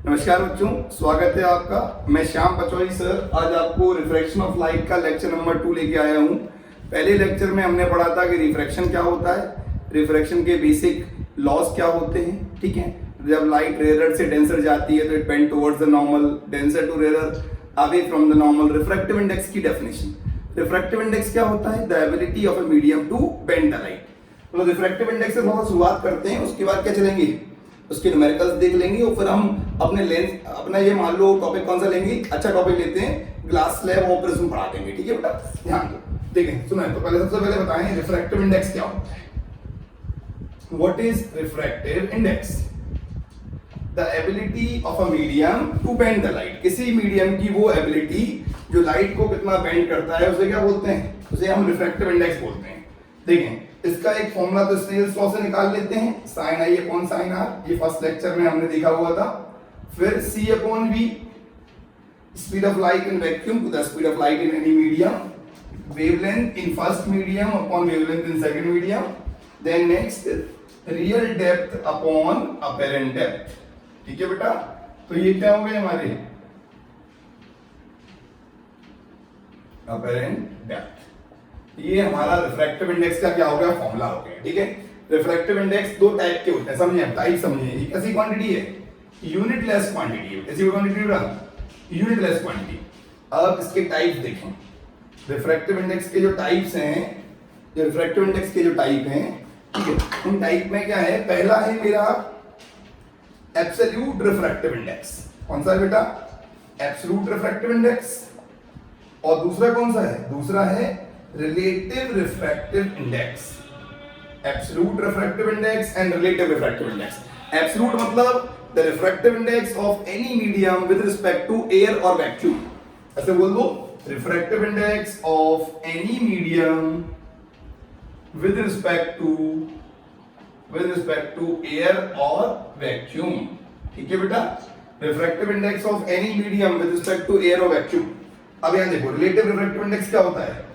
नमस्कार बच्चों, स्वागत है आपका। मैं श्याम पचौरी सर आज आपको रिफ्रैक्शन ऑफ लाइट का लेक्चर नंबर 2 लेके आया हूँ। पहले लेक्चर में हमने पढ़ा था कि रिफ्रैक्शन क्या होता है, रिफ्रैक्शन के बेसिक लॉस क्या होते हैं। ठीक है, जब लाइट रेयर से डेंसर जाती है तो it bend towards the normal, denser to rare, away from the normal. Refractive index की डेफिनेशन, रिफ्रैक्टिव इंडेक्स क्या होता है? The ability of a medium to bend the light. तो रिफ्रैक्टिव इंडेक्स से थोड़ा शुरुआत करते हैं, उसके बाद क्या चलेंगे, उसके न्यूमेरिकल्स देख लेंगे और फिर हम अपने लेंस अपना ये मान लो टॉपिक कौन सा लेंगे, अच्छा टॉपिक लेते हैं, ग्लास स्लैब और प्रिज्म पढ़ा देंगे। ठीक है बेटा, ध्यान दो। देखें सुनो, तो पहले सबसे पहले बताएं रिफ्रैक्टिव इंडेक्स क्या होता है। What is refractive index? The ability of a medium to bend the light. किसी मीडियम की वो एबिलिटी जो लाइट को कितना बेंड करता है उसे क्या बोलते हैं? उसे हम रिफ्रैक्टिव इंडेक्स बोलते हैं। देखें इसका एक फॉर्मूला तो स्नेल्स लॉ से निकाल लेते हैं, sin i upon sin r, ये फर्स्ट लेक्चर में हमने देखा हुआ था। फिर c upon v, speed of light in vacuum to the speed of light in any medium, wavelength in first medium upon wavelength in second medium, then next real depth upon apparent depth. ठीक है बेटा, तो ये क्या हो गए हमारे apparent depth. ये हमारा रिफ्रैक्टिव इंडेक्स का क्या हो गया, फॉर्मूला हो गया। ठीक है, रिफ्रैक्टिव इंडेक्स दो टाइप के होते हैं, समझिए टाइप समझिए। एक ऐसी क्वांटिटी है यूनिटलेस क्वांटिटी है, ऐसी क्वांटिटी यूनिटलेस क्वांटिटी। अब इसके टाइप देखें, रिफ्रैक्टिव इंडेक्स के जो टाइप्स हैं, जो रिफ्रैक्टिव इंडेक्स के जो टाइप हैं, ठीक है, उन टाइप में क्या है, पहला है मेरा एब्सोल्यूट रिफ्रैक्टिव इंडेक्स। कौन सा है बेटा? Absolute refractive index. और दूसरा कौन सा है? दूसरा है relative refractive index, absolute refractive index and relative refractive index। absolute मतलब the refractive index of any medium with respect to air or vacuum। ऐसे बोल दो, refractive index of any medium with respect to air or vacuum। ठीक है बेटा, refractive index of any medium with respect to air or vacuum। अब यहां देखो relative refractive index क्या होता है?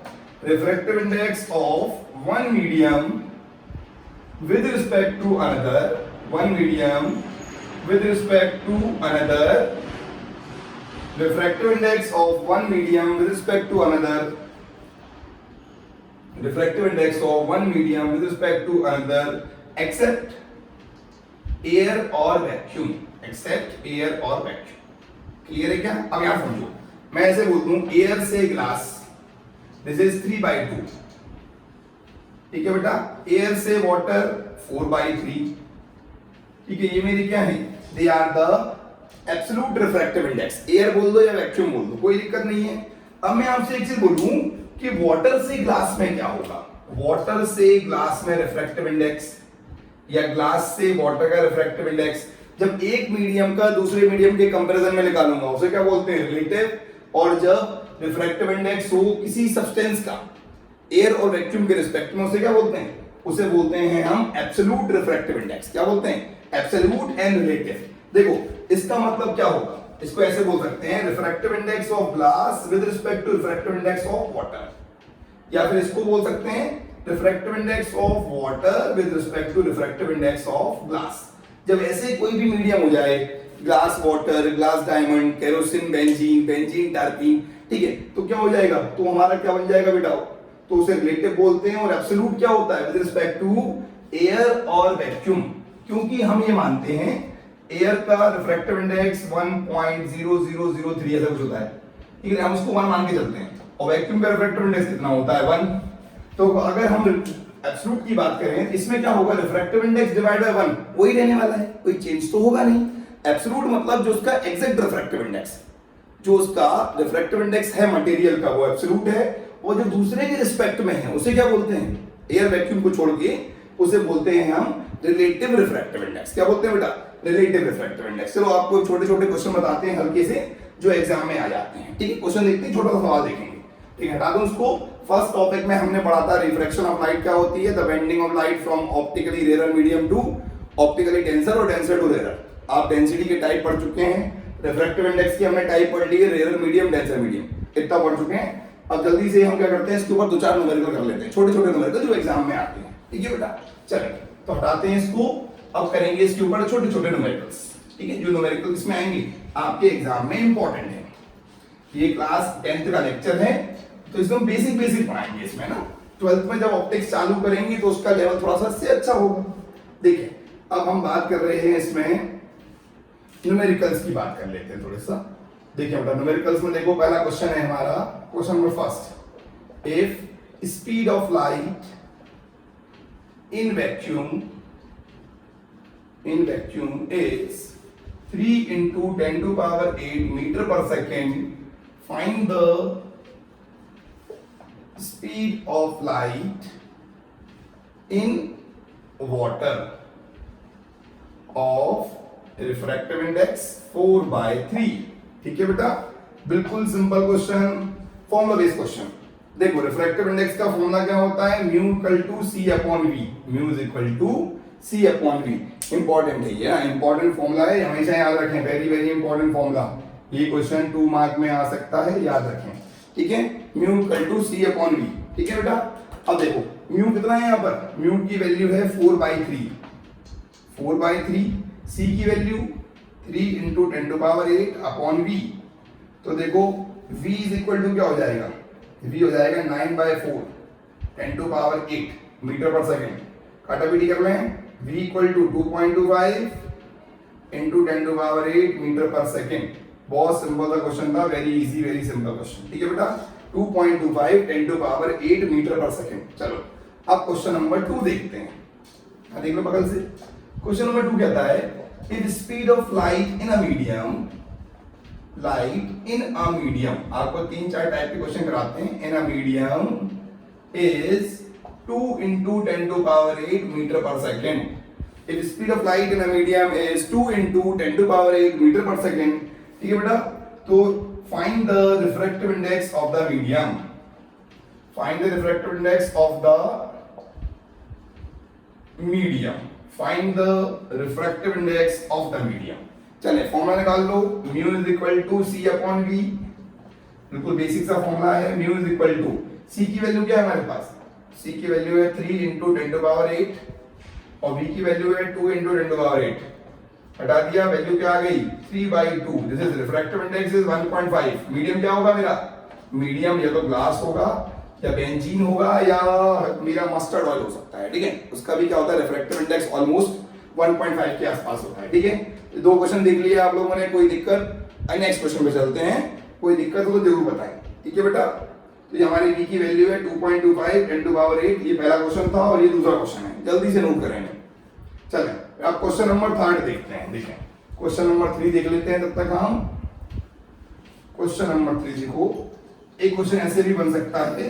refractive index of one medium with respect to another, one medium with respect to another, refractive index of one medium with respect to another, refractive index of one medium with respect to another except air or vacuum, except air or vacuum। Clear है क्या? अब यहां समझो, मैं ऐसे बोल दूं air से ग्लास, दिस इज 3/2। ठीक है बेटा, एयर से वाटर 4/3। ठीक है, ये मेरी क्या है, they are the absolute refractive index. Air बोल दो या वैक्यूम बोल दो, कोई दिक्कत नहीं है। अब मैं आपसे एक चीज बोलूं कि वाटर से ग्लास में क्या होगा, वाटर से ग्लास में रिफ्रैक्टिव इंडेक्स या ग्लास से वाटर का रिफ्रैक्टिव इंडेक्स, जब एक मीडियम का दूसरे मीडियम के कंपैरिजन में निकालूंगा उसे क्या बोलते हैं, रिलेटिव। और जब रिफ्रैक्टिव इंडेक्स हो किसी सब्सटेंस का एयर और वैक्यूम के रिस्पेक्ट में, उसे क्या बोलते हैं, उसे बोलते हैं हम एब्सोल्यूट रिफ्रैक्टिव इंडेक्स। क्या बोलते हैं? Absolute and relative. देखो इसका मतलब क्या होगा, इसको ऐसे बोल सकते हैं refractive index of glass with respect to refractive index of water, या फिर इसको बोल सकते हैं refractive index of water with respect to refractive index of glass. जब ऐसे कोई भी मीडियम हो जाए, glass water, glass diamond, kerosene benzene, benzene terpene, ठीक है, तो क्या हो जाएगा, तो हमारा क्या बन जाएगा बेटा, तो उसे रिलेटिव बोलते हैं। और एब्सोल्यूट क्या होता है, विद रिस्पेक्ट टू एयर और वैक्यूम, क्योंकि हम ये मानते हैं एयर का रिफ्रैक्टिव इंडेक्स 1.0003 ऐसा कुछ होता है। ठीक है, हम उसको 1 मान के चलते हैं, और वैक्यूम का रिफ्रैक्टिव इंडेक्स कितना होता है, 1। तो अगर हम एब्सोल्यूट की बात करें, इसमें क्या होगा, रिफ्रैक्टिव इंडेक्स डिवाइड बाय 1 वही रहने वाला है, कोई चेंज तो होगा नहीं। एब्सोल्यूट मतलब जो उसका एग्जैक्ट रिफ्रैक्टिव इंडेक्स, जो उसका रिफ्रैक्टिव इंडेक्स है मटेरियल का, वो एब्सोल्यूट है। और जो दूसरे के रिस्पेक्ट में है उसे क्या बोलते हैं, एयर वैक्यूम को छोड़ के उसे बोलते हैं हम रिलेटिव रिफ्रैक्टिव इंडेक्स। क्या बोलते हैं बेटा, रिलेटिव रिफ्रैक्टिव इंडेक्स। चलो आपको छोटे छोटे क्वेश्चन बताते हैं हल्के से, जो एग्जाम में आ जाते हैं। ठीक है, क्वेश्चन देखते हैं, छोटा सा सवाल देखेंगे। ठीक है, हटा दूं उसको। फर्स्ट टॉपिक में हमने पढ़ा था रिफ्रैक्शन ऑफ लाइट क्या होती है, the bending of light from optically rare medium to optically denser और डेंसर टू रेयर। आप डेंसिटी के टाइप पढ़ चुके हैं, रिफ्रैक्टिव इंडेक्स की हमने टाइप पढ़ ली है, रेयर मीडियम, डेंसर मीडियम, इतना पढ़ चुके हैं। अब जल्दी से हम क्या करते हैं, इसके ऊपर 2-4 न्यूमेरिकल कर लेते हैं, छोटे छोटे न्यूमेरिकल जो एग्जाम में आते हैं। ठीक है बेटा, चलिए तो हटाते हैं इसको, अब करेंगे इसके ऊपर छोटे छोटे न्यूमेरिकल्स। ठीक है, जो न्यूमेरिकल इसमें आएंगे आपके एग्जाम में इंपॉर्टेंट है। ये क्लास 10th का लेक्चर है, तो इसमें बेसिक बेसिक पढ़ाएंगे इसमें ना। 12th में जब ऑप्टिक्स चालू करेंगे तो उसका लेवल थोड़ा सा से अच्छा होगा। देखिए अब हम बात कर रहे हैं इसमें न्यूमेरिकल्स की बात कर लेते हैं थोड़ा सा। देखिए बेटा न्यूमेरिकल्स में देखो पहला क्वेश्चन है हमारा, question number first, if speed of light in vacuum is 3 into 10 to power 8 meter per second, find the speed of light in water of refractive index 4/3। ठीक है बेटा, बिल्कुल simple question, formula based question. देखो refractive index का formula क्या होता है, mu equal to C upon V, mu is equal to C upon V. Important है ये, इंपॉर्टेंट फॉर्मूला है, हमेशा याद रखें, वेरी वेरी इंपॉर्टेंट फॉर्मूला। ये क्वेश्चन 2 मार्क में आ सकता है, याद रखें, ठीक है। Mu equal to C upon V, ठीक है बेटा। अब देखो म्यू कितना है यहाँ पर, म्यू की वैल्यू है 4/3, 4/3, सी की value 3 into 10 to power 8 upon V. तो देखो v इज इक्वल टू क्या हो जाएगा, v हो जाएगा 9/4 10 टू पावर 8 मीटर पर सेकेंड। काटापीटी कर लें, v equal to 2.25 into 10 to power 8 metre पर सेकेंड। बहुत सिंपल सा क्वेश्चन था, very easy very simple question, ठीक है बेटा। 2.25 10 टू पावर 8 मीटर पर सेकेंड। चलो अब क्वेश्चन नंबर 2 देखते हैं, देख लो बगल से। क्वेश्चन नंबर 2 कहता है, if speed of light in a medium, light in a medium, आपको 3-4 टाइप के क्वेश्चन कराते हैं, इन a medium is 2 into 10 to power 8 meter per second. If speed of light in a medium is 2 into 10 to power 8 meter per second, ठीक है बेटा। तो find the refractive index of the medium. Find the refractive index of the medium. Find the refractive index of the medium. चले formula निकाल लो, mu is equal to C upon v, बिल्कुल basic सा formula है। Mu is equal to, c की value क्या है हमारे पास, सी की वैल्यू है 3 इंटू 10 टू पावर 8 और v की वैल्यू है 2 इंटू 10 टू पावर 8। हटा दिया, वैल्यू क्या आ गई 3/2। This is refractive index is 1.5। Medium क्या होगा मेरा, मीडियम या तो ग्लास होगा या बेंजीन होगा या मेरा मस्टर्ड ऑयल हो सकता है, ठीक है। उसका भी क्या होता है, रिफ्रैक्टिव इंडेक्स ऑलमोस्ट 1.5 के आसपास होता है, ठीक है। 2 क्वेश्चन देख लिए आप लोगों ने, कोई दिक्कत, नेक्स्ट क्वेश्चन पे चलते हैं। कोई दिक्कत हो तो जरूर बताएं, ठीक है बेटा। तो ये हमारी v की वैल्यू है 2.25 10 टू पावर 8, ये पहला क्वेश्चन था और ये दूसरा क्वेश्चन है, जल्दी से नोट करेंगे। चलें अब क्वेश्चन नंबर 3 देखते हैं। देखें क्वेश्चन नंबर 3 देख लेते हैं तब तक हम। क्वेश्चन नंबर 3 देखो, एक क्वेश्चन ऐसे भी बन सकता है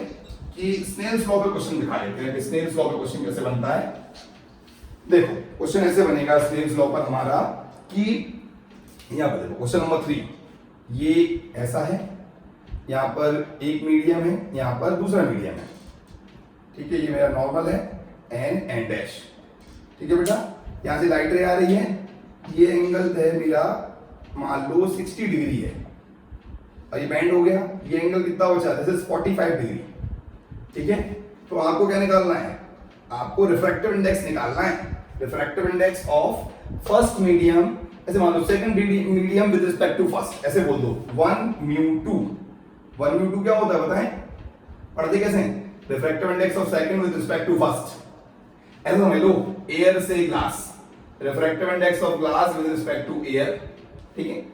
कि स्नेल्स लॉ पे क्वेश्चन दिखा देते हैं कि स्नेल्स लॉ पे क्वेश्चन कैसे बनता है। देखो क्वेश्चन ऐसे बनेगा स्नेल्स लॉ पर हमारा कि यहाँ पर देखो क्वेश्चन नंबर 3, ये ऐसा है, यहाँ पर एक मीडियम है, यहाँ पर दूसरा मीडियम है, ठीक है। ये मेरा नॉर्मल है एन डैश, ठीक है बेटा। यहाँ से लाइट रे आ रही है, ये एंगल है मेरा मान लो 60 डिग्री है और ये बैंड हो गया, ये एंगल कितना बचा, दिस इज 45 डिग्री, ठीक है। तो आपको क्या निकालना है, आपको रिफ्रैक्टिव इंडेक्स निकालना है। Refractive index of first medium, ऐसे मान लो second medium with respect to first, ऐसे बोल दो 1μ2। 1μ2 क्या होता है बताएं, पढ़ते कैसे हैं, refractive index of second with respect to first. ऐसे समझ लो एयर से glass, refractive index of glass with respect to air, ठीक है।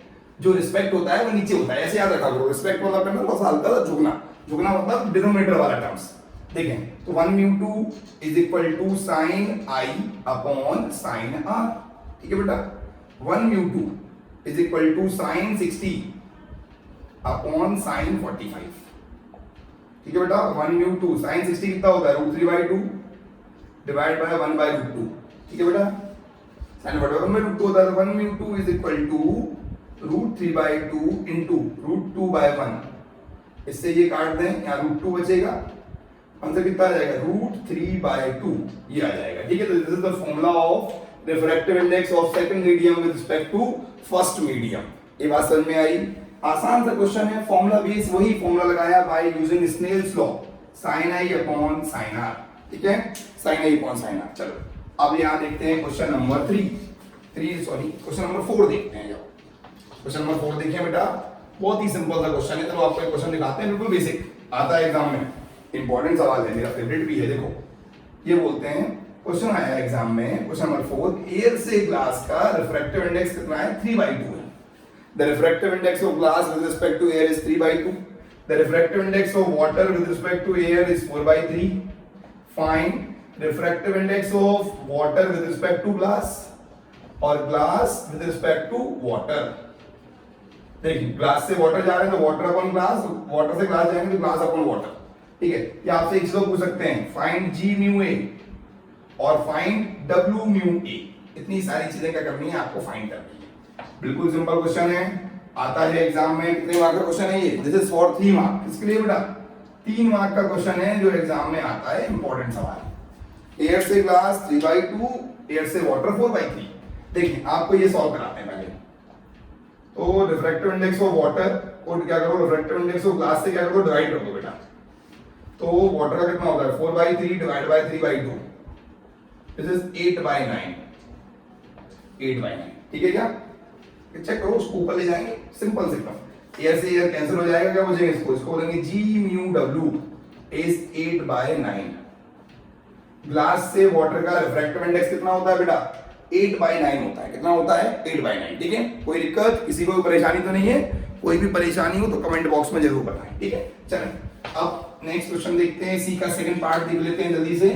जो रिस्पेक्ट होता है वो नीचे होता है, ऐसे याद रखा करो। रिस्पेक्ट मतलब करना बस हल्का सा झुकना, झुकना मतलब डिनोमिनेटर वाला टर्म्स। देखें तो 1μ2 is equal to sine i upon sine r, ठीक है बेटा। 1μ2 इज इक्वल टू साइन 60 अपॉन साइन 45, ठीक है बेटा। 1μ2 साइन 60 कितना होता है, √3/2 डिवाइड बाय 1/√2, ठीक है बेटा। साइन 1/√2 होता है, 1μ2 इज इक्वल टू √3/2 इंटू √2/1। इससे ये काट दें, यहाँ √2 बचेगा, आंसर कितना आ जाएगा, √3/2 ये आ जाएगा, ठीक है। तो this is the formula of refractive index of second medium with respect to first medium. ये बात समझ में आई, आसान सा क्वेश्चन है, फॉर्मूला बेस वही फॉर्मूला लगाया by using Snell's law, sin i upon sin r, ठीक है, sin i upon sin r। चलो अब यहाँ देखते हैं क्वेश्चन नंबर 3। क्वेश्चन नंबर 4 देखते हैं। क्वेश्चन नंबर 4 देखिए बेटा, बहुत ही सिंपल सा क्वेश्चन है। चलो आपको एक क्वेश्चन दिखाते हैं, बिल्कुल बेसिक, आता है एग्जाम में, इंपॉर्टेंट सवाल है, मेरा फेवरेट भी है। देखो ये बोलते हैं, क्वेश्चन आया एग्जाम में, क्वेश्चन नंबर 4, एयर से ग्लास का रिफ्रैक्टिव इंडेक्स कितना है? 3/2 है। The refractive index of glass with respect to air is 3/2. The refractive index of water with respect to air is 4/3. Find refractive index of water with respect to glass और glass with respect to water. देखिए glass से water जा रहे हैं तो water upon glass, water से glass जाएंगे तो ग्लास अपॉन वाटर। ठीक है, या आपसे एक चीज पूछ सकते हैं, फाइंड जी म्यू ए और फाइंड डब्ल्यू म्यू ए। इतनी सारी चीजें क्या करनी है आपको, फाइंड करनी है। बिल्कुल सिंपल क्वेश्चन है, आता है एग्जाम में। कितने मार्क का क्वेश्चन है ये? This is for 3 mark. किसके लिए बेटा? 3 मार्क का क्वेश्चन है जो एग्जाम में आता है, इंपॉर्टेंट सवाल। एयर से ग्लास 3/2, एयर से वाटर 4/3। देखिए आपको ये सॉल्व कराते हैं पहले। तो रिफ्रैक्टिव इंडेक्स ऑफ वाटर को क्या करो, रिफ्रैक्टिव इंडेक्स ऑफ ग्लास से क्या करो, डिवाइड कर दो बेटा। तो वाटर का कितना होता है? 4/3 डिवाइड बाय 3/2, दिस इज 8/9। 8/9, ठीक है क्या? चेक करो, उसको ऊपर ले जाएंगे, सिंपल सिंपल। एयर से एयर कैंसिल हो जाएगा, क्या बचेगा? इसको बोलेंगे G mu W is 8/9। Glass से वाटर का रिफ्रैक्टिव इंडेक्स कितना होता है बेटा? 8/9 होता है। कितना होता है? 8/9। ठीक है, कोई दिक्कत, किसी को परेशानी तो नहीं है? कोई भी परेशानी हो तो कमेंट बॉक्स में जरूर बताएं। ठीक है, चलें अब नेक्स्ट क्वेश्चन देखते हैं। सी का सेकंड पार्ट देख लेते हैं जल्दी से।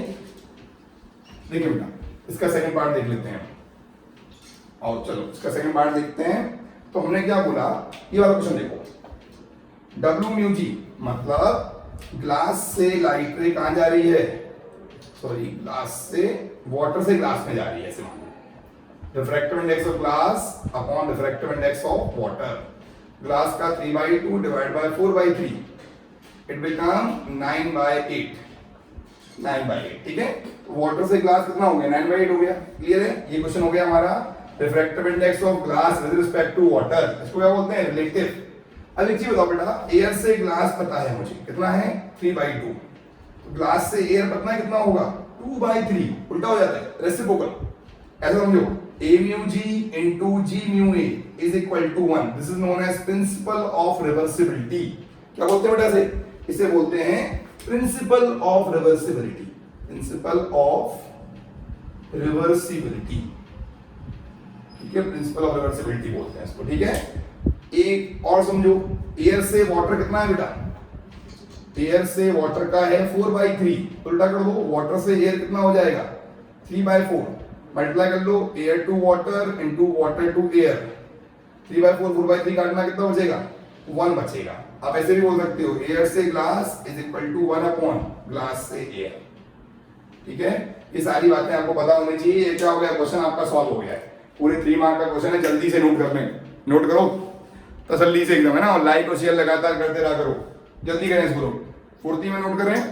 देखिए बेटा, इसका सेकंड पार्ट देख लेते हैं और चलो इसका सेकंड पार्ट देखते हैं। तो हमने क्या बोला, ये वाला क्वेश्चन देखो, डब्ल्यू म्यू जी मतलब ग्लास से लाइट रे कहां जा रही है? सॉरी, ग्लास से वाटर से ग्लास में जा रही है, ऐसे मान लो। Refractive index of glass upon refractive index of water. Glass का 3/2 डिवाइड बाय 4/3, इट बिकम 9/8। 9/8, ठीक है। वाटर से ग्लास कितना हो गया? 9/8 हो गया। क्लियर है? ये क्वेश्चन हो गया हमारा refractive index of glass with respect to water. इसको क्या बोलते हैं? रिलेटिव। अब एक चीज बताओ बेटा, एयर से ग्लास पता है मुझे कितना है? 3/2। तो ग्लास से एयर पता है कितना होगा? 2/3। उल्टा हो जाता है, रेसिप्रोकल। ऐसा समझो, a mu g into g mu a is equal to 1. This is known as principle of reversibility. क्या बोलते हैं बेटा इसे? इसे बोलते हैं principle of reversibility. Principle of reversibility, ठीक है, प्रिंसिपल ऑफ रिवर्सिबिलिटी बोलते हैं इसको। ठीक है, एक और समझो, एयर से वाटर कितना है बेटा? एयर से वाटर का है 4/3। उल्टा कर दो, वाटर से एयर कितना हो जाएगा? 3/4। मल्टीप्लाई कर लो, air to water into water to air. 3/4 4/3 काटना, कितना बचेगा? 1 बचेगा। आप ऐसे भी बोल सकते हो, एयर से glass is equal to 1 upon glass से एयर। ठीक है, ये सारी बातें आपको पता होनी चाहिए। ये क्या हो गया? क्वेश्चन आपका सॉल्व हो गया है। पूरे 3 मार्क का क्वेश्चन है, जल्दी से नोट कर लें। नोट करो तसल्ली से एकदम, है ना, और लाइक और शेयर लगातार करते रहा करो। जल्दी करें इसको, फुर्ती में नोट करें।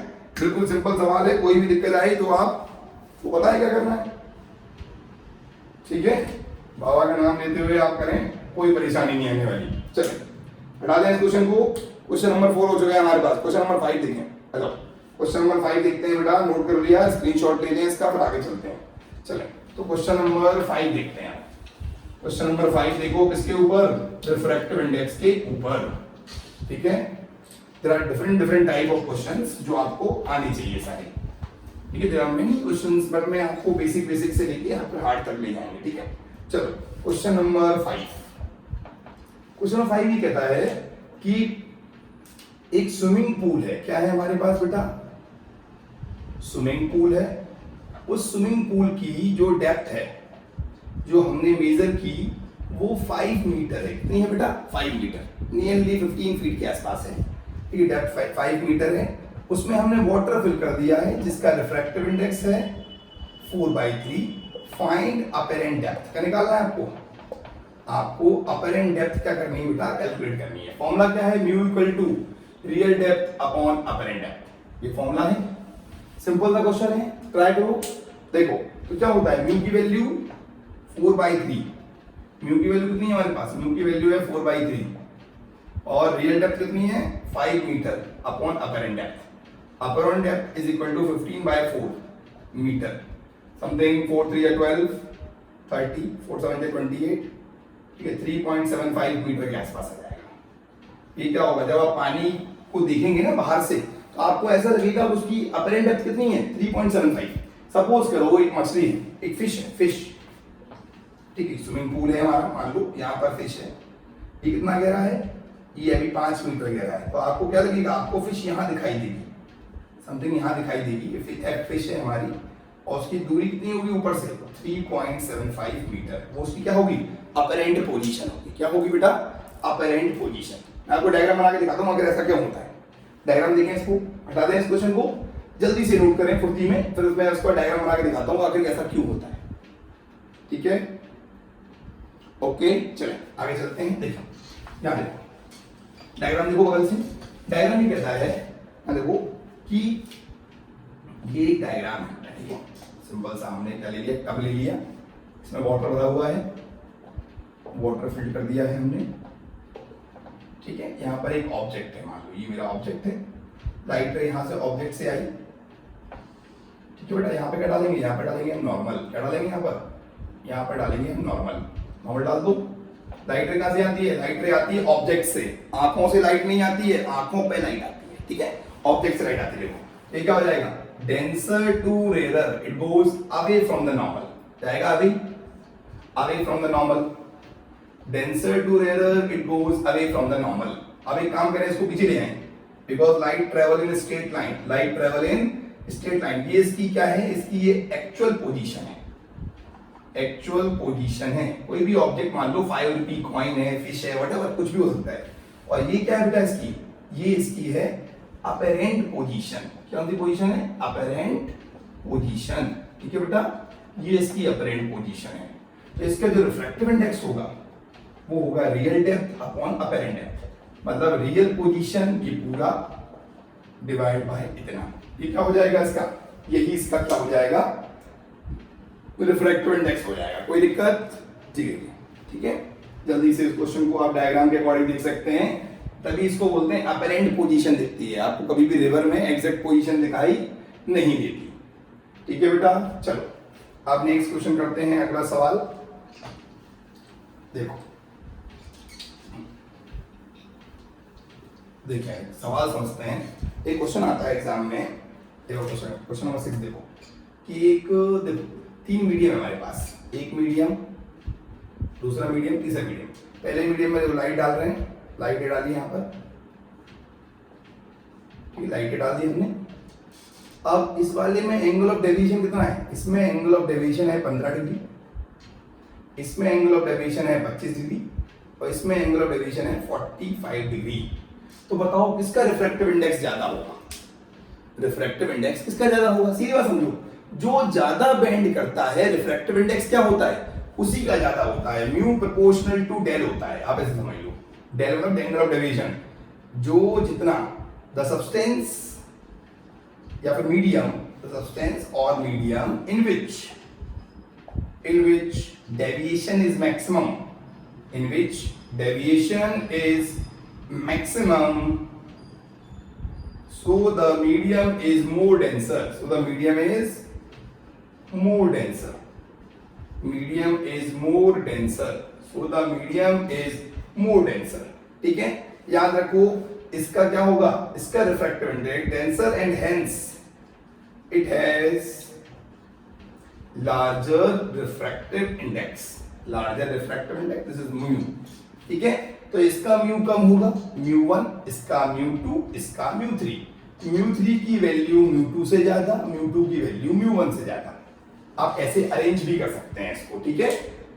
बिल्कुल सिंपल सवाल है, कोई भी दिक्कत आई तो आपको पता है क्या करना है। ठीक है, बाबा का नाम लेते हुए आप करें, कोई परेशानी नहीं आने वाली। चलिए हटा दें इस क्वेश्चन को। क्वेश्चन नंबर 4 हो चुका है हमारे पास। क्वेश्चन नंबर 5 देखें। हेलो, क्वेश्चन नंबर 5 देखते हैं बेटा। नोट कर लिया, स्क्रीनशॉट ले लें इसका, फिर आगे चलते हैं। चलें तो क्वेश्चन नंबर 5 देखते हैं। क्वेश्चन नंबर 5 देखो, किसके ऊपर? रिफ्रैक्टिव इंडेक्स के ऊपर। ठीक है, there are different type of questions जो आपको आने चाहिए सारे। ठीक है, there are many questions, but मैं आपको बेसिक से लेके यहाँ पे हार्ड तक ले जाएंगे। ठीक है, चलो क्वेश्चन नंबर 5। क्वेश्चन नंबर 5 ये कहता है कि एक स्विमिंग पूल है। क्या है हमारे पास बेटा? स्विमिंग पूल है। उस स्विमिंग पूल की जो डेप्थ है, जो हमने मेजर की, वो 5 मीटर है। कितनी है बेटा? 5 मीटर, नियरली 15 फीट के आसपास है। ठीक है, डेप्थ 5 मीटर है। उसमें हमने वाटर फिल कर दिया है जिसका रिफ्रैक्टिव इंडेक्स है 4/3। फाइंड अपेरेंट डेप्थ का निकालना है आपको। आपको अपेरेंट डेप्थ क्या करनी है बेटा? कैलकुलेट करनी है। फॉर्मूला क्या है? Mu equal to real depth upon apparent depth. ये फॉर्मूला है, सिंपल सा क्वेश्चन है, ट्राई करो। देखो तो क्या होता है, म्यू की वैल्यू 4/3। म्यू की वैल्यू कितनी है हमारे पास? म्यू की वैल्यू है 4/3 और रियल डेप्थ कितनी है? 5 metre upon apparent depth. Apparent depth is equal to 15/4 metre. Something 4 3 12, 30, 4 7 28, ठीक है, 3.75 मीटर के आसपास आ जाएगा। ये क्या होगा, जब आप पानी को देखेंगे ना बाहर से तो आपको ऐसा लगेगा उसकी अपरेंट डेप्थ कितनी है, 3.75। सपोज करो एक मछली है, एक फिश है, फिश, ठीक है, स्विमिंग पूल है हमारा, मान लो यहाँ पर फिश है, ये कितना गहरा है, ये अभी 5 मीटर गहरा है, तो आपको क्या लगेगा, आपको फिश यहाँ दिखाई देगी, समथिंग यहाँ दिखाई देगी, ये फिश है हमारी, और उसकी दूरी कितनी होगी ऊपर से, 3.75 मीटर, वो उसकी क्या होगी, अपरेंट पोजीशन होगी। क्या होगी बेटा, अपरेंट पोजीशन। मैं आपको डायग्राम बना के दिखाता हूँ अगर ऐसा क्यों होता है। डायग्राम देखें, इसको हटा दें, इस क्वेश्चन को जल्दी से नोट करें फुर्ती में, फिर मैं उसको डायग्राम बना के दिखाता हूँ आखिर ऐसा क्यों होता है, ठीक है। ओके, चलें आगे चलते हैं। देखो यहाँ देखो, डायग्राम देखो बगल से, डायग्राम ये कहता है, देखो कि ये एक डायग्राम है, ठीक है, सिंपल सा हमने क्या ले लिया, कब ले लिया, इसमें वाटर भरा हुआ है, वाटर फिल कर दिया है हमने, ठीक है। यहाँ पर एक ऑब्जेक्ट है, मान लो ये मेरा ऑब्जेक्ट है, लाइट रे यहाँ से ऑब्जेक्ट से आई, ठीक है बेटा। यहाँ पे क्या डालेंगे, यहाँ पे डालेंगे हम नॉर्मल, क्या डालेंगे यहाँ पर डालेंगे हम नॉर्मल, नॉर्मल डाल दो। लाइट रे कहाँ से आती है, लाइट रे आती है ऑब्जेक्ट से, आंखों से लाइट नहीं आती है, आंखों पे लाइट आती है, ठीक है, ऑब्जेक्ट से लाइट आती है। ये क्या हो जाएगा, denser to rare, it goes away from the normal, जाएगा away from the normal, denser to rarer it goes away from the normal। अब एक काम करें, इसको पीछे ले आए, because light travel in straight line, light travel in straight line, ये इसकी क्या है, इसकी ये एक्चुअल पोजीशन है, एक्चुअल पोजीशन है। कोई भी ऑब्जेक्ट मान लो 5 रुपी कॉइन है, फिश है, व्हाटएवर, कुछ भी हो सकता है। और ये क्या है बेटा, इसकी ये इसकी है अपेरेंट पोजीशन। क्या होती पोजीशन है, अपेरेंट पोजीशन, ठीक है बेटा, ये इसकी अपेरेंट पोजीशन है। तो इसका जो रिफ्रैक्टिव इंडेक्स होगा वो होगा real depth upon apparent depth, मतलब रियल पोजीशन ये पूरा डिवाइड बाय इतना, ये क्या हो जाएगा इसका, यही इसका क्या हो जाएगा, रिफ्रैक्टिव इंडेक्स हो जाएगा। कोई दिक्कत, ठीक है। जल्दी से इस क्वेश्चन को आप डायग्राम के अकॉर्डिंग देख सकते हैं, तभी इसको बोलते हैं अपेरेंट पोजीशन दिखती है। आपको कभी भी रिवर में एग्जैक्ट पोजीशन दिखाई नहीं देती, ठीक है बेटा। चलो आप नेक्स्ट क्वेश्चन करते हैं, अगला सवाल देखो, देखिए सवाल समझते हैं। एक क्वेश्चन आता है एग्जाम में, देखो क्वेश्चन नंबर 6 देखो कि एक देखो 3 मीडियम है हमारे पास, एक मीडियम, दूसरा मीडियम, तीसरा मीडियम। पहले मीडियम में लाइट डाल रहे हैं, लाइट डाली यहाँ पर, ठीक, लाइट डाल दी हमने। अब इस वाले में एंगल ऑफ डेविएशन कितना है, इसमें एंगल ऑफ डेविएशन है 15 डिग्री, इसमें एंगल ऑफ डेविएशन है 25 डिग्री, और इसमें एंगल ऑफ डेविएशन है 45 डिग्री। तो बताओ किसका रिफ्रैक्टिव इंडेक्स ज्यादा होगा, रिफ्रैक्टिव इंडेक्स किसका ज्यादा होगा, सीधी बात समझो, जो ज्यादा बेंड करता है रिफ्रैक्टिव इंडेक्स क्या होता है, उसी का ज्यादा होता है, म्यू प्रोपोर्शनल टू डेल होता है। आप ऐसे समझ लो, डेल मतलब एंगल ऑफ डेविएशन, जो जितना द सब्सटेंस या फिर मीडियम, द सब्सटेंस और medium in which deviation is maximum, in which deviation is maximum, so the medium is more denser, so the medium is more denser, medium is more denser, so the medium is more denser, ठीक है। याद रखो इसका क्या होगा, इसका refractive index denser and hence it has larger refractive index, larger refractive index, this is mu, ठीक है। तो इसका म्यू कम होगा, μ1, इसका μ2, इसका μ3, μ3 की वैल्यू μ2 से ज्यादा, μ2 की वैल्यू μ1 से ज्यादा। आप ऐसे अरेंज भी कर सकते हैं इसको, ठीक है।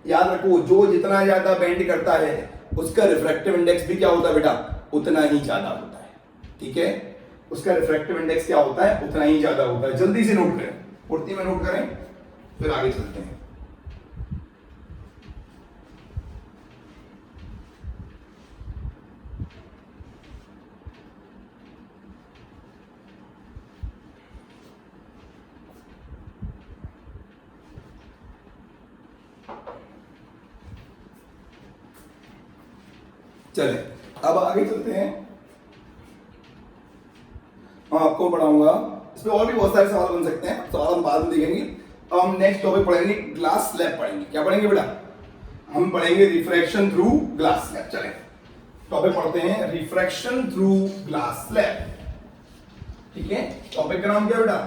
याद रखो जो जितना ज्यादा बेंड करता है उसका रिफ्रैक्टिव इंडेक्स भी क्या होता है बेटा, उतना ही ज्यादा होता है, ठीक है। उसका रिफ्रैक्टिव इंडेक्स क्या होता है, उतना ही ज्यादा होता है। जल्दी से नोट करें, फुर्ती में नोट करें, फिर आगे चलते हैं। चले अब आगे चलते हैं, मैं आपको पढ़ाऊंगा, इसमें और भी बहुत सारे सवाल बन सकते हैं, सवाल हम बाद में देखेंगे। अब हम नेक्स्ट टॉपिक पढ़ेंगे, ग्लास स्लैब पढ़ेंगे। क्या पढ़ेंगे बेटा? हम पढ़ेंगे रिफ्रैक्शन थ्रू ग्लास स्लैब। चले टॉपिक पढ़ते हैं, रिफ्रैक्शन थ्रू ग्लास स्लैब। ठीक है, टॉपिक का नाम क्या बेटा?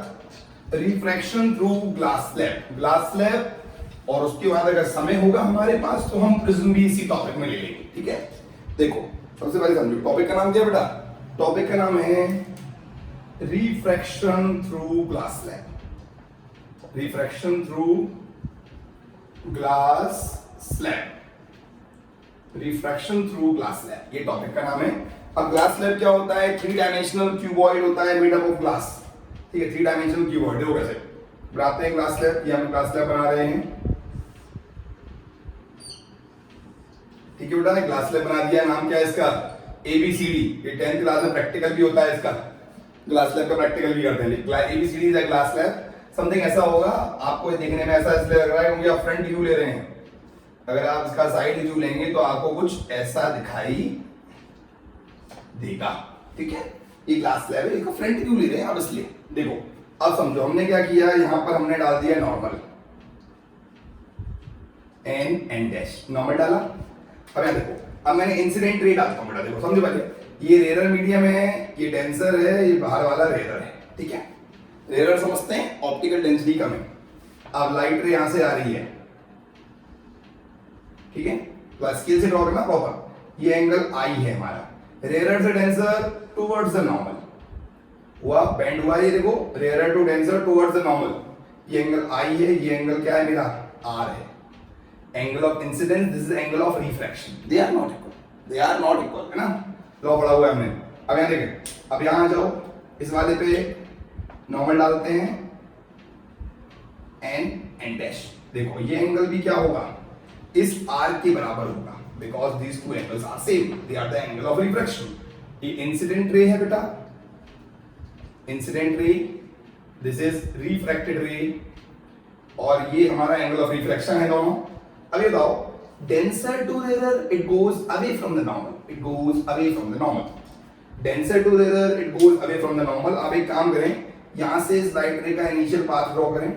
Refraction through glass slab. Glass slab और उसके बाद अगर समय होगा हमारे पास तो हम प्रिज्म भी इसी टॉपिक में ले लेंगे। ठीक है, देखो सबसे पहले समझो टॉपिक का नाम क्या बेटा? टॉपिक का नाम है refraction through glass slab. Refraction through glass slab. Refraction through glass slab, ये टॉपिक का नाम है। अब ग्लास स्लैब क्या होता है? 3 डायमेंशनल क्यूबॉइड होता है मेड अप ऑफ ग्लास। ठीक है, 3 डायमेंशनल क्यूबॉइड। देखो कैसे बनाते हैं ग्लास स्लैब, ये हम ग्लास स्लैब बना रहे हैं। ठीक है बेटा, ने ग्लास स्लैब बना दिया। नाम क्या है इसका? ABCD। ये 10th क्लास में प्रैक्टिकल भी होता है इसका, ग्लास स्लैब का प्रैक्टिकल भी करते हैं। ABCD is a glass slab. Something ऐसा होगा, आपको ये देखने में ऐसा इसलिए लग रहा है क्योंकि आप फ्रंट व्यू ले रहे हैं। अगर आप इसका साइड व्यू लेंगे तो आपको कुछ ऐसा दिखाई देगा। ठीक है, ये ग्लास स्लैब है, इसका फ्रंट व्यू ले रहे हैं आप, इसलिए देखो। अब समझो हमने क्या किया, यहां पर हमने डाल दिया नॉर्मल, एन डैश नॉर्मल डाला। अब यहां देखो, अब मैंने इंसिडेंट रे डालता हूं बेटा। देखो समझो पहले, ये रेयर मीडियम है, ये डेंसर है, ये बाहर वाला रेयर है। ठीक है, रेयर समझते हैं, ऑप्टिकल डेंसिटी कम है। अब लाइट रे यहां से आ रही है। ठीक है, तो स्केल से ड्रॉ करना प्रॉपर। ये एंगल आई है हमारा, रेयर से डेंसर टुवर्ड्स द नॉर्मल हुआ, बेंड हुआ। ये देखो rare to denser towards the normal, ये एंगल आई है, ये एंगल क्या है मेरा? आर है। Angle of incidence, this is angle of refraction. They are not equal, they are not equal, है ना? लॉ पढ़ा हुआ है हमने। अब यहां देखें, अब यहां जाओ, इस वाले पे नॉर्मल डालते हैं, एन डैश। देखो ये एंगल भी क्या होगा? इस आर के बराबर होगा, because these two angles are same, they are the angle of refraction. ये इंसिडेंट रे है बेटा, incident ray, this is refracted रे, और ये हमारा एंगल ऑफ रिफ्रैक्शन है दोनों। अब ये बताओ, denser to rare it goes away from the normal, it goes away from the normal. Denser to rare it goes away from the normal. अब एक काम करें, यहां से इस लाइट रे का इनिशियल पाथ ड्रॉ करें।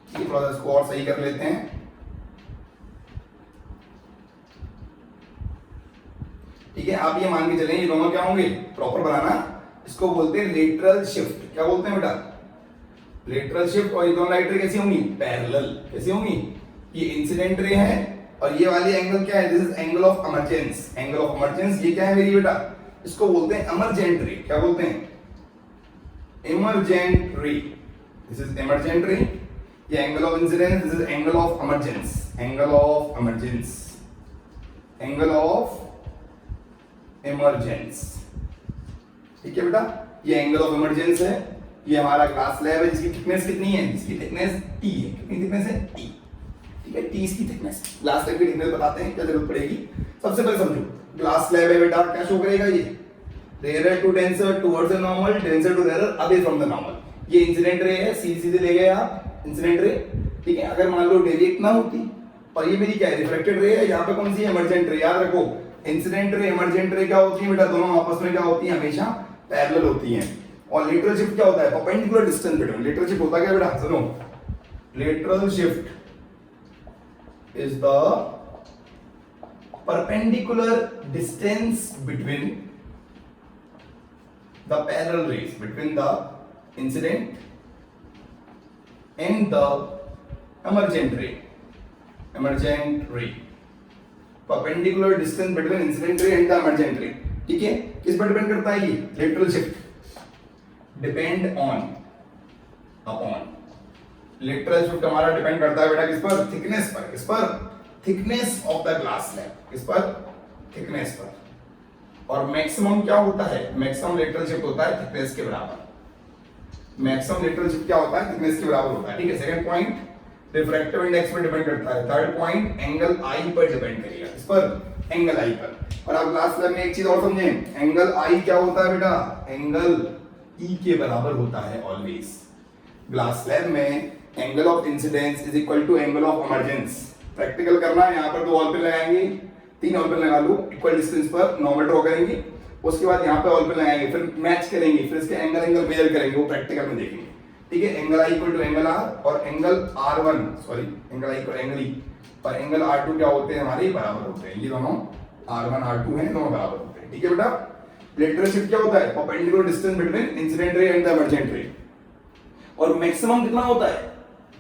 ये थोड़ा सा इसको और सही कर लेते हैं। ठीक है, आप ये मान के चलें, ये दोनों क्या होंगे? प्रॉपर बनाना, इसको बोलते हैं लेटरल शिफ्ट। क्या बोलते हैं बेटा? Lateral shift. और ये दोनों लाइट रे कैसी होंगी? पैरेलल। कैसी होंगी? ये इंसिडेंट रे है और ये वाली एंगल क्या है? This is angle of emergence. Angle of emergence ये क्या है मेरी बेटा? इसको बोलते हैं इमर्जेंट रे। क्या बोलते हैं? इमर्जेंट रे। This is emergent ray. ये angle of incidence, this is angle of emergence. Angle of emergence, angle of emergence. ठीक है बेटा, ये एंगल ऑफ इमर्जेंस है। ये हमारा ग्लास स्लैब है, जिसकी थिकनेस कितनी है? इसकी थिकनेस टी है। कितनी थिकनेस है? टी। ठीक है, टी इसकी थिकनेस। ग्लास स्लैब की थिकनेस बताते हैं, क्या जरूरत पड़ेगी। सबसे पहले समझो, ग्लास स्लैब है बेटा, क्या शो करेगा? ये rare to denser towards the normal, denser to rare away from the normal. ये इंसिडेंट रे है, सीधे ले गए आप, इंसिडेंट रे। ठीक है, अगर मान लो डेविएट ना होती, और ये मेरी क्या है? रिफ्रैक्टेड रे है। यहाँ पे कौन सी है? इमर्जेंट रे। याद रखो, इंसिडेंट रे इमर्जेंट रे क्या होती है बेटा? दोनों आपस में क्या होती है? हमेशा पैरेलल होती हैं। और लेटरल शिफ्ट क्या होता है? Perpendicular distance between. Lateral shift होता क्या बेटा? सुनो, lateral shift is the perpendicular distance between the parallel rays, between the incident and the emergent ray. Emergent ray, perpendicular distance between incident ray and the emergent ray. ठीक है, किस पर depend करता है ये? Lateral shift depend on upon. Lateral shift हमारा depend करता है बेटा किस पर? थिकनेस पर। किस पर? Thickness of the glass slab. किस पर? थिकनेस पर। और मैक्सिमम क्या होता है? मैक्सिमम लेटरल शिफ्ट होता है थिकनेस के बराबर। मैक्सिमम लेटरल शिफ्ट क्या होता है? थिकनेस के बराबर होता है। ठीक है, सेकंड पॉइंट रिफ्रैक्टिव इंडेक्स पर डिपेंड करता है। थर्ड पॉइंट एंगल आई पर डिपेंड करेगा। किस पर? एंगल आई पर। और आप ग्लास स्लैब में एक चीज और समझें, एंगल आई क्या होता है बेटा? एंगल ई के बराबर होता है ऑलवेज। ग्लास स्लैब में angle of incidence is equal to angle of emergence. Practical करना है, यहाँ पर 2 ऑल पिन लगाएंगे, 3 ऑल पिन लगा लो, इक्वल डिस्टेंस पर नॉर्मल ड्रॉ करेंगे, उसके बाद यहाँ पे ऑल पिन लगाएंगे, फिर मैच करेंगे, फिर इसके एंगल मेजर करेंगे, वो प्रैक्टिकल में देखेंगे। ठीक है, angle I equal to angle R और angle R1 sorry angle I equal angle E और एंगल R2 क्या होते हैं हमारे बराबर होते हैं, ये दोनों R1 R2 हैं, दोनों बराबर होते हैं। ठीक है बेटा, लेटरल शिफ्ट क्या होता है, perpendicular distance between incident ray and the emergent रे, और मैक्सिमम कितना होता है,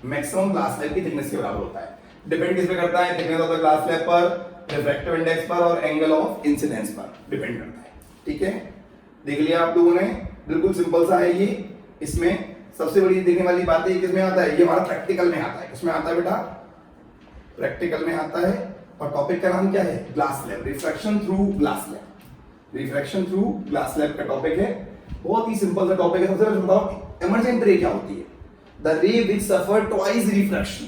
मैक्सिमम ग्लास स्लैब की थिकनेस के बराबर होता है। डिपेंड किस पे करता है, thickness of the glass slab पर, रिफ्रैक्टिव इंडेक्स पर और एंगल ऑफ इंसिडेंस पर डिपेंड करता है। ठीक है, देख लिया आप लोगों ने, बिल्कुल सिंपल सा है ये। इसमें सबसे बड़ी देखने वाली बात है किसमें आता है, ये हमारा प्रैक्टिकल में आता है। किसमें आता है बेटा, प्रैक्टिकल में आता है। और टॉपिक का नाम क्या है, glass slab, refraction through glass slab. Refraction through glass slab का टॉपिक है, बहुत ही सिंपल सा टॉपिक है। सबसे पहले बताओ इमर्जेंट रे क्या होती है, द रे विच सफर ट्वाइस रिफ्रैक्शन,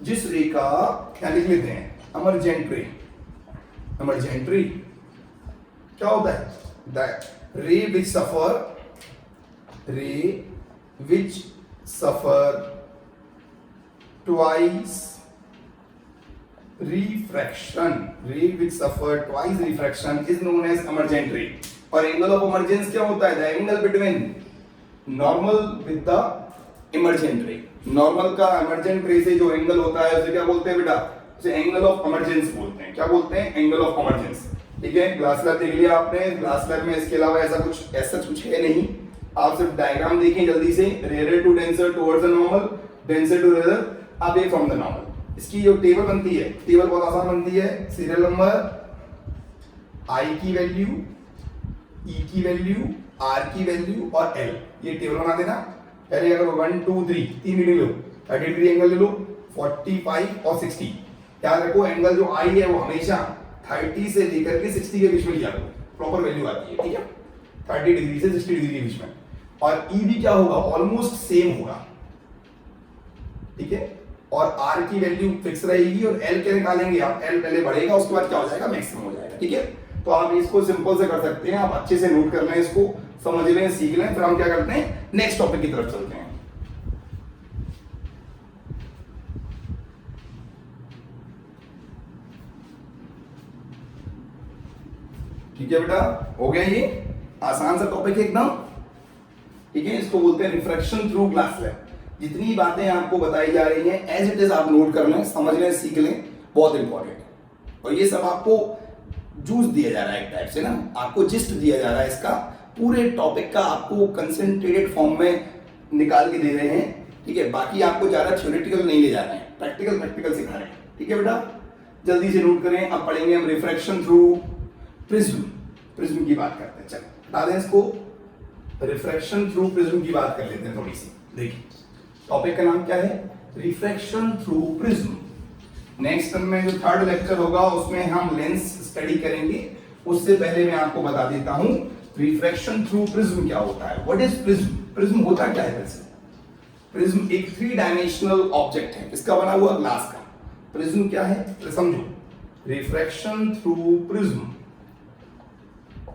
जिस रे का क्या लिख लेते हैं, इमर्जेंट रे। इमर्जेंट रे क्या होता है, द रे विच सफर, रे which suffer twice refraction, ray which suffer twice refraction is known as emergent ray। और angle of emergence क्या होता है, the angle between normal with the emergent ray। normal का emergent ray से जो angle होता है उसे क्या बोलते हैं बेटा, उसे angle of emergence बोलते हैं। क्या बोलते हैं, angle of emergence। ठीक है, ग्लास स्लैब देख लिया आपने, ग्लास स्लैब में इसके अलावा ऐसा कुछ है नहीं। आप सिर्फ डायग्राम देखें जल्दी से, rare to denser towards the normal, denser to rare away from the normal. इसकी जो टेबल बनती है, टेबल बहुत आसान बनती है, सीरियल नंबर, आई की वैल्यू, ई की वैल्यू, आर की वैल्यू और एल, ये टेबल बना देना। पहले अगर 1 2 3 तीन रीडिंग लो, 30 डिग्री एंगल ले लो, 45 और 60। याद रखो एंगल जो आई है वो हमेशा 30 से लेकर के 60 के बीच में लिया करो, प्रॉपर वैल्यू आती है। ठीक है, 30 डिग्री से 60 डिग्री के बीच में। और ई भी क्या होगा, ऑलमोस्ट सेम होगा। ठीक है, और आर की वैल्यू फिक्स रहेगी और एल के निकालेंगे आप, एल पहले बढ़ेगा उसके बाद क्या हो जाएगा, मैक्सिमम हो जाएगा। ठीक है, तो आप इसको सिंपल से कर सकते हैं, आप अच्छे से नोट कर लें, इसको समझ लें, सीख लें, फिर हम क्या करते हैं, नेक्स्ट टॉपिक की तरफ चलते हैं। ठीक है बेटा, हो गया, ये आसान सा टॉपिक है एकदम। ठीक है, इसको बोलते हैं रिफ्रैक्शन थ्रू ग्लास स्लैब। जितनी बातें आपको बताई जा रही हैं एज इट इज आप नोट कर लें, समझ लें, सीख लें, बहुत इंपॉर्टेंट है। और ये सब आपको जूस दिया जा रहा है एक टाइप से ना, आपको जिस्ट दिया जा रहा है इसका, पूरे टॉपिक का आपको कंसेंट्रेटेड फॉर्म में निकाल के दे रहे हैं। ठीक है, बाकी आपको ज्यादा थ्योरेटिकल नहीं ले जा रहे हैं, प्रैक्टिकल सिखा रहे हैं। ठीक है बेटा, जल्दी से नोट करें। अब पढ़ेंगे हम रिफ्रैक्शन थ्रू प्रिज्म, प्रिज्म की बात करते हैं। चलो बता दें इसको, रिफ्रैक्शन थ्रू प्रिज्म की बात कर लेते हैं थोड़ी सी। देखिए टॉपिक का नाम क्या है, refraction through prism. Next term में जो थर्ड लेक्चर होगा उसमें हम लेंस स्टडी करेंगे। उससे पहले मैं आपको बता देता हूं रिफ्रैक्शन थ्रू प्रिज्म क्या होता है, व्हाट इज प्रिज्म। प्रिज्म होता क्या है वैसे, प्रिज्म एक 3 डायमेंशनल ऑब्जेक्ट है, इसका बना हुआ ग्लास का। प्रिज्म क्या है तो समझो, refraction through prism,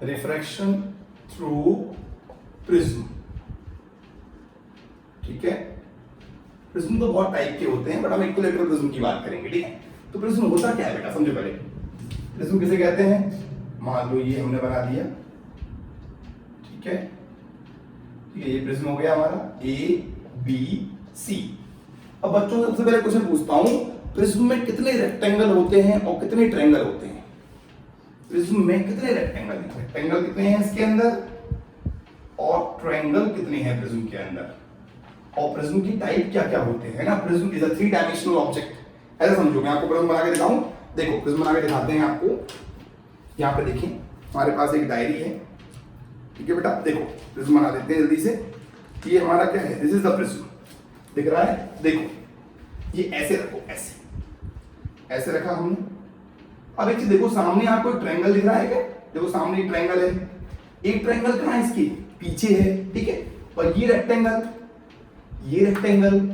refraction through prism. ठीक है, प्रिज्म तो बहुत टाइप के होते हैं, बट हम इक्विलेटरल प्रिज्म की बात करेंगे। ठीक है, तो प्रिज्म होता क्या है बेटा, समझो पहले प्रिज्म किसे कहते हैं। मान लो ये हमने बना दिया, ठीक है, ये प्रिज्म हो गया हमारा ABC। अब बच्चों से सबसे पहले क्वेश्चन पूछता हूं, प्रिज्म में कितने रेक्टेंगल होते हैं और कितने ट्रायंगल होते हैं। प्रिज्म में कितने रेक्टेंगल हैं, रेक्टेंगल कितने हैं इसके अंदर और ट्रायंगल कितने हैं प्रिज्म के अंदर, और प्रिज्म की टाइप क्या क्या होते हैं ना। Prism is a 3 dimensional object, ऐसा समझो। मैं आपको प्रिज्म बना के दिखाऊं, देखो प्रिज्म बना के दिखाते हैं आपको। यहाँ पे देखिए हमारे पास एक डायरी है, ठीक है बेटा, देखो प्रिज्म बना देते हैं जल्दी से। ये हमारा क्या है, दिस इज द प्रिज्म, दिख रहा है, देखो ये ऐसे रखो, ऐसे रखा हमने। अब एक चीज देखो, सामने आपको एक ट्रायंगल दिख रहा है क्या, देखो सामने एक ट्रायंगल है, एक ट्रायंगल कहाँ है इसके पीछे है, ठीक है, और ये रेक्टेंगल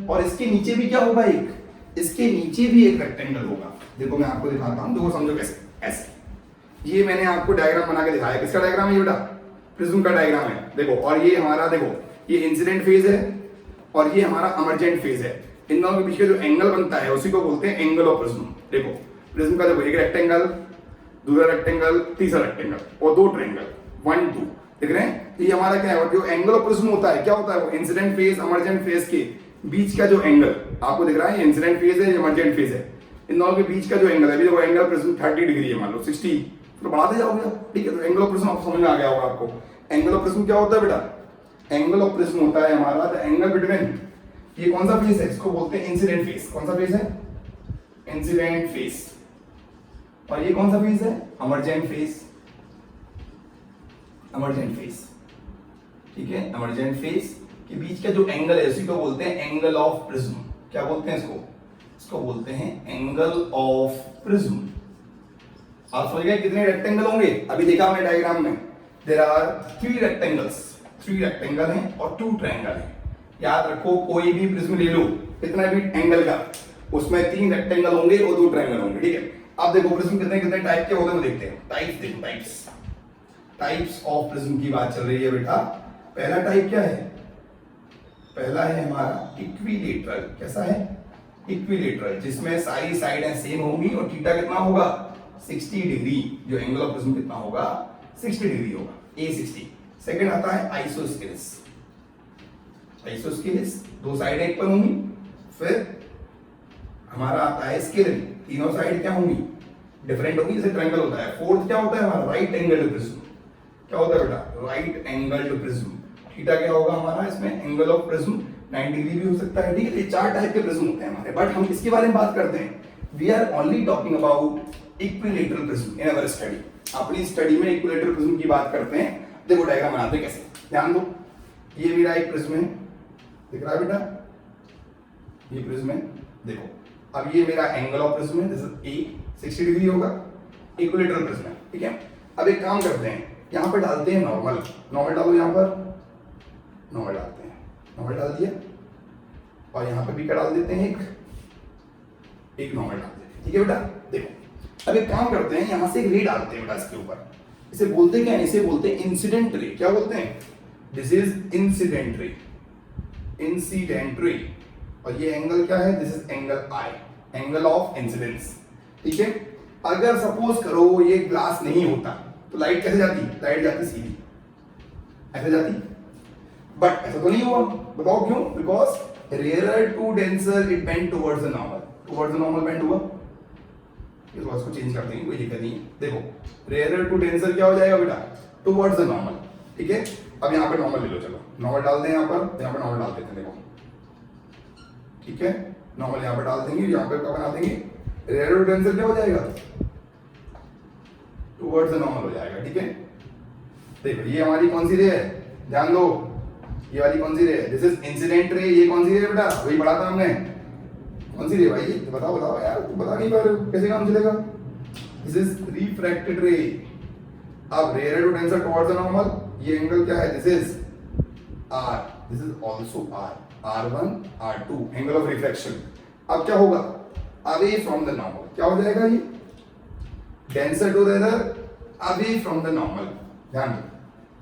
और इसके नीचे भी क्या होगा, एक इसके नीचे भी एक रेक्टेंगल होगा। देखो मैं आपको दिखाता हूं, देखो समझो कैसे, ऐसे। ये मैंने आपको डायग्राम बना के दिखाया, किसका डायग्राम है ये बेटा, प्रिज्म का डायग्राम है। देखो, और ये हमारा देखो, ये इंसिडेंट फेज है और ये हमारा इमर्जेंट फेज है। इन दोनों के बीच का जो एंगल बनता है उसी को बोलते हैं एंगल ऑफ प्रिज्म। देखो प्रिज्म का देखो, एक रेक्टेंगल, दूसरा रेक्टेंगल, तीसरा रेक्टेंगल और 2 ट्रायंगल, 1 2, देख रहे हैं? तो ये हमारा क्या है, जो एंगल ऑफ प्रिज्म होता है क्या होता है, वो इंसिडेंट फेज इमर्जेंट फेज के बीच का जो एंगल आपको दिख रहा है, ये इंसिडेंट फेज है, इमर्जेंट फेज है, इन दोनों के बीच का जो एंगल है, अभी देखो एंगल प्रिज्म 30 डिग्री है, मान लो 60, तो बढ़ाते जाओगे, ठीक है? तो एंगल ऑफ प्रिज्म आपको समझ में आ गया होगा आपको। एंगल ऑफ प्रिज्म क्या होता है बेटा? एंगल ऑफ प्रिज्म होता है हमारा द एंगल बिटवीन, ये कौन सा फेज है, इसको बोलते हैं इंसिडेंट फेज। कौन सा फेज है? Incident phase. और ये कौन सा फेज है? Emergent phase. इमर्जेंट फेज, ठीक है? इमर्जेंट फेज के बीच का जो एंगल है उसी को बोलते हैं एंगल ऑफ प्रिज्म। क्या बोलते हैं इसको? इसको बोलते हैं एंगल ऑफ प्रिज्म। आप समझ गए कितने रेक्टेंगल होंगे? अभी देखा हमने डायग्राम में, देयर आर 3 रेक्टेंगल्स, 3 रेक्टेंगल हैं और 2 ट्रायंगल हैं। याद रखो कोई भी प्रिज्म ले लो, कितना भी एंगल का, उसमें 3 रेक्टेंगल होंगे और 2 ट्रायंगल होंगे, ठीक है? अब देखो प्रिज्म कितने कितने टाइप के होते हैं देखते हैं। टाइप्स देखो, टाइप्स ऑफ प्रिज्म की बात चल रही है बेटा। पहला टाइप क्या है? पहला है हमारा इक्विलेटरल। कैसा है? इक्विलेटरल, जिसमें सारी साइडें सेम होंगी और थीटा कितना होगा? 60 डिग्री। जो एंगल ऑफ प्रिज्म कितना होगा? 60 डिग्री होगा, A60। सेकंड आता है आइसोस्केलिस। आइसोस्केलिस, दो साइडें इक्वल होंगी। फिर हमारा आता है स्केलिन, तीनों साइड क्या होंगी? डिफरेंट होंगी, जैसे ट्रायंगल होता है। फोर्थ क्या होता है हमारा? Right angle prism. क्या होता है बेटा? Right angle prism. थीटा क्या होगा हमारा इसमें? एंगल ऑफ प्रिज्म 90 डिग्री भी हो सकता है, ठीक है? ये 4 टाइप के प्रिज्म होते हैं हमारे, बट हम किसके बारे में बात करते हैं? We are only talking about equilateral prism in our study. अपनी स्टडी में इक्विलेटरल प्रिज्म की बात करते हैं। देखो डायग्राम बनाते हैं कैसे, ध्यान दो। ये मेरा एक प्रिज्म है, दिख रहा है बेटा? ये प्रिज्म है, देखो। अब ये मेरा एंगल ऑफ प्रिज्म है, दिस इज A, 60 डिग्री होगा, इक्विलेटरल प्रिज्म है, ठीक है? अब एक काम करते हैं, यहां पर डालते हैं नॉर्मल। नॉर्मल डालो, यहां पर नॉर्मल डालते हैं, नॉर्मल डाल दिया। और यहां पे भी क्या डाल देते हैं? एक नॉर्मल डाल देते हैं, ठीक है बेटा? देखो अब एक काम करते हैं, यहां से एक रे डालते हैं बेटा इसके ऊपर। इसे बोलते क्या है? इसे बोलते हैं इंसिडेंट रे। क्या बोलते हैं? This is incident ray, incident ray. और ये एंगल क्या है? This is angle I, angle of incidence, ठीक है? अगर सपोज करो ये ग्लास नहीं होता तो लाइट कैसे जाती? लाइट जाती सीधी, ऐसे जाती। बट ऐसा तो नहीं हुआ, बताओ क्यों? Because rare to denser it bend towards the normal, towards the normal bend हुआ। इस बात को चेंज करते हैं, कोई दिक्कत नहीं है। देखो रेयर टू डेंसर क्या हो जाएगा बेटा? टुवर्ड्स द नॉर्मल, ठीक है? अब यहाँ पे नॉर्मल ले लो, चलो नॉर्मल डाल दें यहाँ पर, यहाँ पे नॉर्मल डाल देते हैं, देखो ठीक है? नॉर्मल यहाँ पे डाल देंगे, यहाँ पे क्या बना देंगे? रेयर टू डेंसर क्या हो जाएगा? टुवर्ड्स द नॉर्मल हो जाएगा, ठीक है? देखो ये हमारी कौन सी रे है? ध्यान दो, ये वाली कौन सी रे है? This is incident ray. ये कौन सी रे है बेटा? वही पढ़ा था हमने। कौन सी रे भाई? ये बताओ बताओ यार, तू बता नहीं पा रहे हो, कैसे काम चलेगा? This is refracted ray. अब rarer to denser towards the normal, ये एंगल क्या है? This is R, this is also R, R1 R2, angle of refraction. अब क्या होगा? अवे फ्रॉम द नॉर्मल, क्या हो जाएगा? ये denser to rare, away from the normal. ध्यान दो,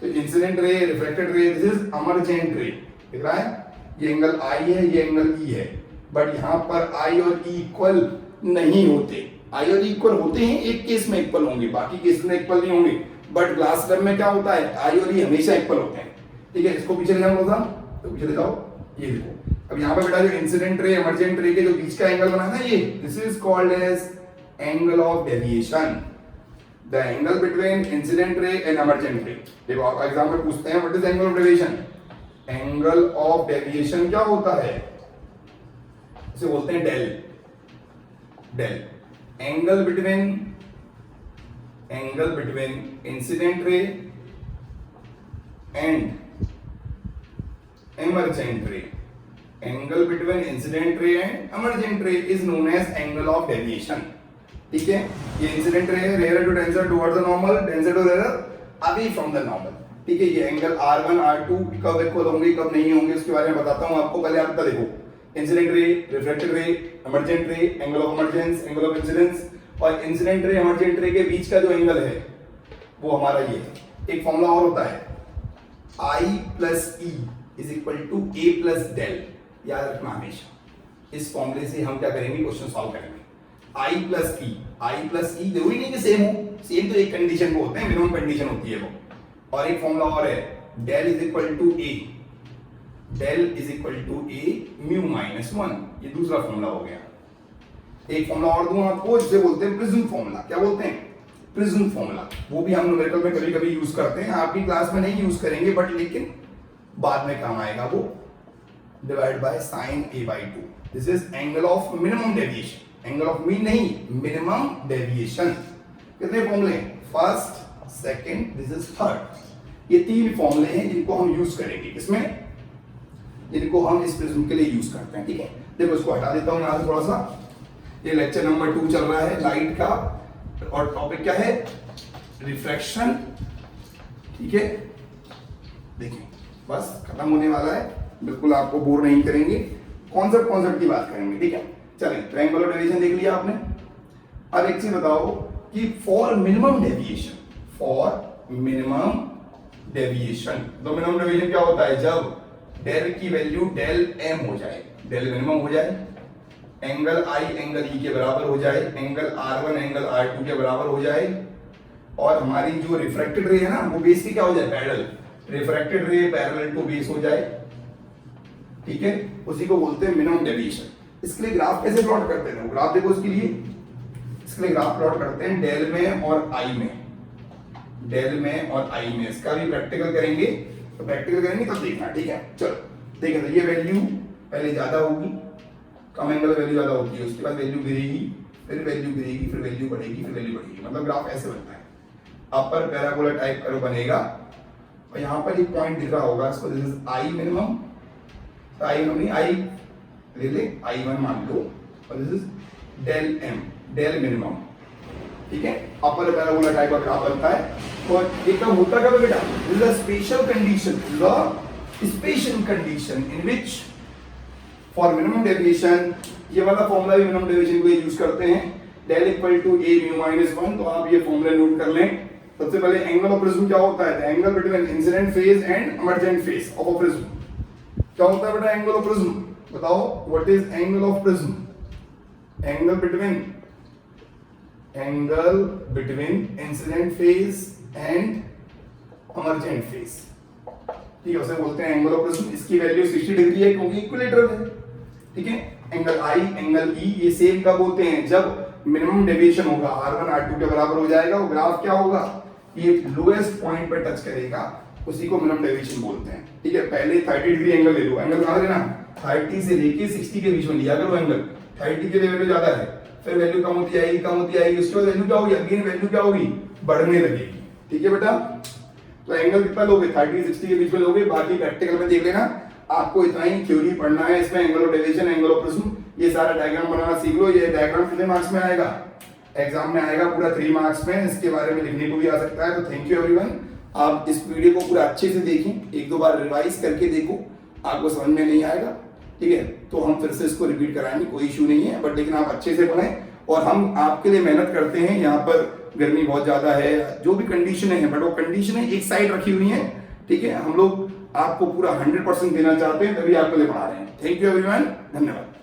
तो इंसिडेंट रे, रिफ्रैक्टेड रे, दिस इज इमर्जेंट रे, दिख रहा है? ये एंगल I है, ये एंगल E है, बट यहां पर I और E इक्वल नहीं होते। I और E इक्वल होते हैं, एक केस में इक्वल होंगे, बाकी केस में इक्वल नहीं होंगे। बट ग्लास लैब में क्या होता है? I और E हमेशा इक्वल होते हैं, ठीक है? इसको पीछे ले जाऊंगा तो पीछे ले जाओ। ये देखो अब यहाँ पे बेटा जो इंसिडेंट रे, इमर्जेंट रे के जो बीच का एंगल बना है, ये this is called as angle of deviation, the angle between incident ray and emergent ray. देखो आप एग्जाम में पूछते हैं what is angle of deviation? Angle of deviation क्या होता है? इसे बोलते हैं del. Del, angle between incident ray and emergent ray, angle between incident ray and emergent ray is known as angle of deviation, ठीक है? ये इंसिडेंट रे है, rare to denser towards the normal, denser to rare away from the normal, ठीक है? ये angle R1 R2 कब equal होंगे कब नहीं होंगे उसके बारे में बताता हूं आपको। पहले आप देखो incident ray, reflected ray, emergent रे, angle of emergence, angle of incidence. और इंसिडेंट रे इमर्जेंट रे के बीच का जो एंगल है वो हमारा ये है। एक फॉर्मूला और होता है, I plus E is equal to A plus del, याद रखना हमेशा। इस फॉर्मूले से हम क्या करेंगे? क्वेश्चन सॉल्व करेंगे। I प्लस E जरूरी नहीं कि सेम हो, सेम तो एक कंडीशन को होते हैं, मिनिमम कंडीशन होती है वो, और एक फॉर्मूला और है, del is equal to A, del is equal to A mu minus 1, ये दूसरा फॉर्मूला हो गया। एक फॉर्मूला और दूं आपको, जिसे बोलते हैं प्रिज्म फॉर्मूला। क्या बोलते हैं? Prism formula. वो भी हम न्यूमेरिकल में कभी कभी यूज करते हैं, आपकी क्लास में नहीं यूज करेंगे, बट लेकिन बाद में काम आएगा वो। Divide by sine A by 2, this is angle of minimum deviation, angle of mean नहीं, मिनिमम डेविएशन। कितने फॉर्मूले? First, second, this is third. ये तीन फॉर्मूले हैं जिनको हम यूज करेंगे, किसमें? जिनको हम इस प्रिज्म के लिए यूज करते हैं। ठीक है, देखो इसको हटा देता हूं यहां से थोड़ा सा। ये लेक्चर नंबर 2 चल रहा है लाइट का, और टॉपिक क्या है? रिफ्रैक्शन। ठीक है, देखिए बस खत्म होने वाला है, बिल्कुल आपको बोर नहीं करेंगे, कॉन्सेप्ट की बात करेंगे। ठीक है, चलिए ट्रायंगल ऑफ डेविएशन देख लिया आपने। अब एक चीज बताओ कि for minimum deviation, for minimum deviation, तो मिनिमम डेविएशन क्या होता है? जब डेल की वैल्यू डेल एम हो जाए, डेल मिनिमम हो जाए, एंगल आई एंगल ई के बराबर हो जाए, एंगल R1 एंगल R2 के बराबर हो जाए, और हमारी जो रिफ्रैक्टेड रे है ना, वो बेस की क्या हो जाए? Parallel. Refracted ray parallel to base हो जाए। ठीक है, उसी को बोलते हैं मिनिमम डेविएशन। इसके लिए ग्राफ कैसे प्लॉट करते हैं? ग्राफ देखो इसके लिए, इसके लिए ग्राफ प्लॉट करते हैं डेल में और आई में, डेल में और आई में। इसका भी प्रैक्टिकल करेंगे, तो प्रैक्टिकल करेंगे तब देखना। ठीक है, चलो देखिए, तो ये वैल्यू पहले ज्यादा होगी, कम एंगल वैल्यू ज्यादा होती है, उसके बाद वैल्यू गिरेगी, फिर वैल्यू गिरेगी, फिर वैल्यू बढ़ेगी, फिर वैल्यू बढ़ेगी। मतलब ग्राफ ऐसे बनता है, अपर पैराबोला टाइप कर्व बनेगा। और यहाँ पर एक पॉइंट दिख रहा होगा इसको, this is I minimum, I minimum नहीं, आई ले ले, I1 मान लो, और this is del M, del minimum. ठीक है, अपर पैराबोला टाइप का ग्राफ बनता है। और ये कब होता कब बेटा? This is a special condition, special condition in which for minimum deviation, ये वाला फॉर्मूला भी मिनिमम डेविएशन को यूज करते हैं, del equal to A mu minus 1। तो आप ये फॉर्मूला नोट कर लें। सबसे पहले एंगल ऑफ प्रिज्म क्या होता है? Angle between incident phase and emergent phase of a prism. क्या होता है बेटा एंगल ऑफ प्रिज्म? बताओ, what is angle of prism? Angle between incident phase and emergent phase. ठीक है, उसे बोलते हैं एंगल ऑफ प्रिज्म। इसकी वैल्यू 60 डिग्री है क्योंकि इक्विलेटरल है। ठीक है, एंगल आई एंगल ई ये सेम कब होते हैं? जब मिनिमम डेविएशन होगा, R1 R2 के बराबर हो जाएगा। वो ग्राफ क्या होगा? ये लोएस्ट पॉइंट पर टच करेगा, उसी को मिनिमम डेविएशन बोलते हैं। ठीक है, पहले 30 डिग्री एंगल ले लो। एंगल कहां लेना? 30 से लेके 60 के बीच में लिया करो एंगल। 30 के लिए वैल्यू ज्यादा है, फिर वैल्यू कम होती जाएगी, कम होती जाएगी, उसके बाद वैल्यू क्या होगी? अगेन वैल्यू क्या होगी? बढ़ने लगेगी। ठीक है बेटा, तो एंगल कितना लोगे? 30-60 के बीच में लोगे। बाकी प्रैक्टिकल में देख लेना, आपको इतना ही थ्योरी पढ़ना है। इसमें angle of deviation, angle of prism, ये सारा डायग्राम बनाना सीख लो। ये डायग्राम कितने मार्क्स में आएगा? एग्जाम में आएगा पूरा 3 मार्क्स में। इसके बारे में लिखने को भी आ सकता है। तो थैंक यू एवरीवन, आप इस वीडियो को पूरा अच्छे से देखें, 1-2 बार रिवाइज करके देखो, आपको समझ में नहीं आएगा ठीक है तो हम फिर से इसको रिपीट कराएंगे, कोई इशू नहीं है, बट लेकिन आप अच्छे से पढ़ें। और हम आपके लिए मेहनत करते हैं। यहाँ पर गर्मी बहुत ज्यादा है, जो भी कंडीशनें हैं, बट वो कंडीशनें एक साइड रखी हुई हैं। ठीक है, हम लोग आपको पूरा 100% देना चाहते हैं, तभी आपके लिए पढ़ा रहे हैं। थैंक यू एवरीवन, धन्यवाद।